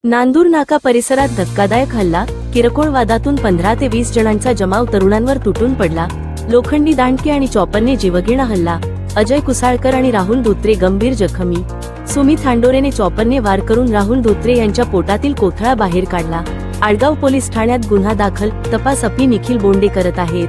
नांदूर नाका परिसरात धक्कादायक हल्ला, किरकोळ वादातून 15 ते 20 जणांचा जमाव तरुणांवर तुटून पडला. लोखंडी दांडके आणि चॉपरने जीवघेणा हल्ला. अजय कुसाळकर आणि राहुल धोत्रे गंभीर जखमी. सुमित हांडोरेने चॉपरने वार करून राहुल धोत्रे यांच्या पोटातील कोथळा बाहेर काढला. आडगाव पोलीस ठाण्यात गुन्हा दाखल. तपास अपी निखिल बोंडे करत आहेत.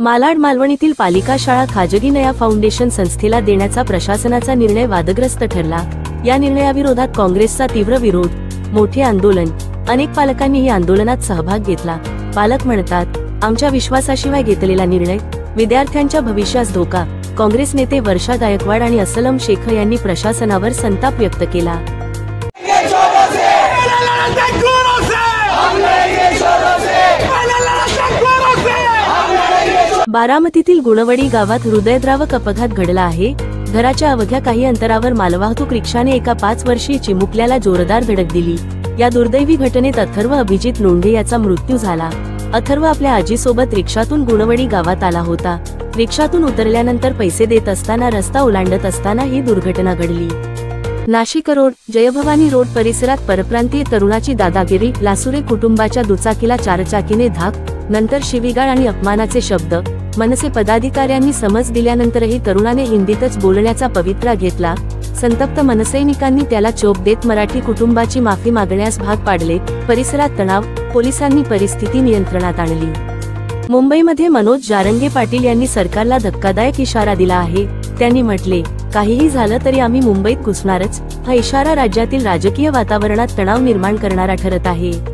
मालाड मालवणीतील पालिका शाळा खाजगी नया फाउंडेशन संस्थेला देण्याचा प्रशासनाचा निर्णय वादग्रस्त ठरला. या निर्णयाविरोधात काँग्रेसचा तीव्र विरोध, मोठे आंदोलन. अनेक पालकांनी या आंदोलनात सहभाग घेतला. पालक म्हणतात, आमच्या विश्वासाशिवाय घेतलेला निर्णय, विद्यार्थ्यांच्या भविष्यास धोका. काँग्रेस नेते वर्षा गायकवाड आणि असलम शेख यांनी प्रशासनावर संताप व्यक्त केला. बारामतीतील गुणवडी गावात हृदयद्रावक अपघात घडला आहे. घराच्या अवघ्या काही अंतरावर मालवाहतूक रिक्षाने एका 5 वर्षीय चिमुकल्याला जोरदार धडक दिली. या दुर्दैवी घटनेत अथर्व अभिजित लोंढे याचा मृत्यू झाला. अथर्व आपल्या आजीसोबत रिक्षातून गुणवडी गावात आला होता. रिक्षातून उतरल्यानंतर पैसे देत असताना रस्ता ओलांडत असताना ही दुर्घटना घडली. नाशिक रोड, जयभवानी रोड परिसरात परप्रांतीय तरुणाची दादागिरी. लासुरे कुटुंबाच्या दुचाकीला चारचाकीने धाक, नंतर शिवीगाळ आणि अपमानाचे शब्द. मनसे पदाधिकाऱ्यांनी समज दिल्यानंतरही तरुणाने हिंदीतच बोलण्याचा पवित्रा घेतला. संतप्त मनसैनिकांनी त्याला चोप देत मराठी कुटुंबाची माफी मागण्यास भाग पाडले. परिसरात तणाव, पोलिसांनी परिस्थिती नियंत्रणात आणली. मुंबईमध्ये मनोज जारंगे पाटील यांनी सरकारला धक्कादायक इशारा दिला आहे. त्यांनी म्हटले, काहीही झालं तरी आम्ही मुंबईत घुसणारच. हा इशारा राज्यातील राजकीय वातावरणात तणाव निर्माण करणारा ठरत आहे.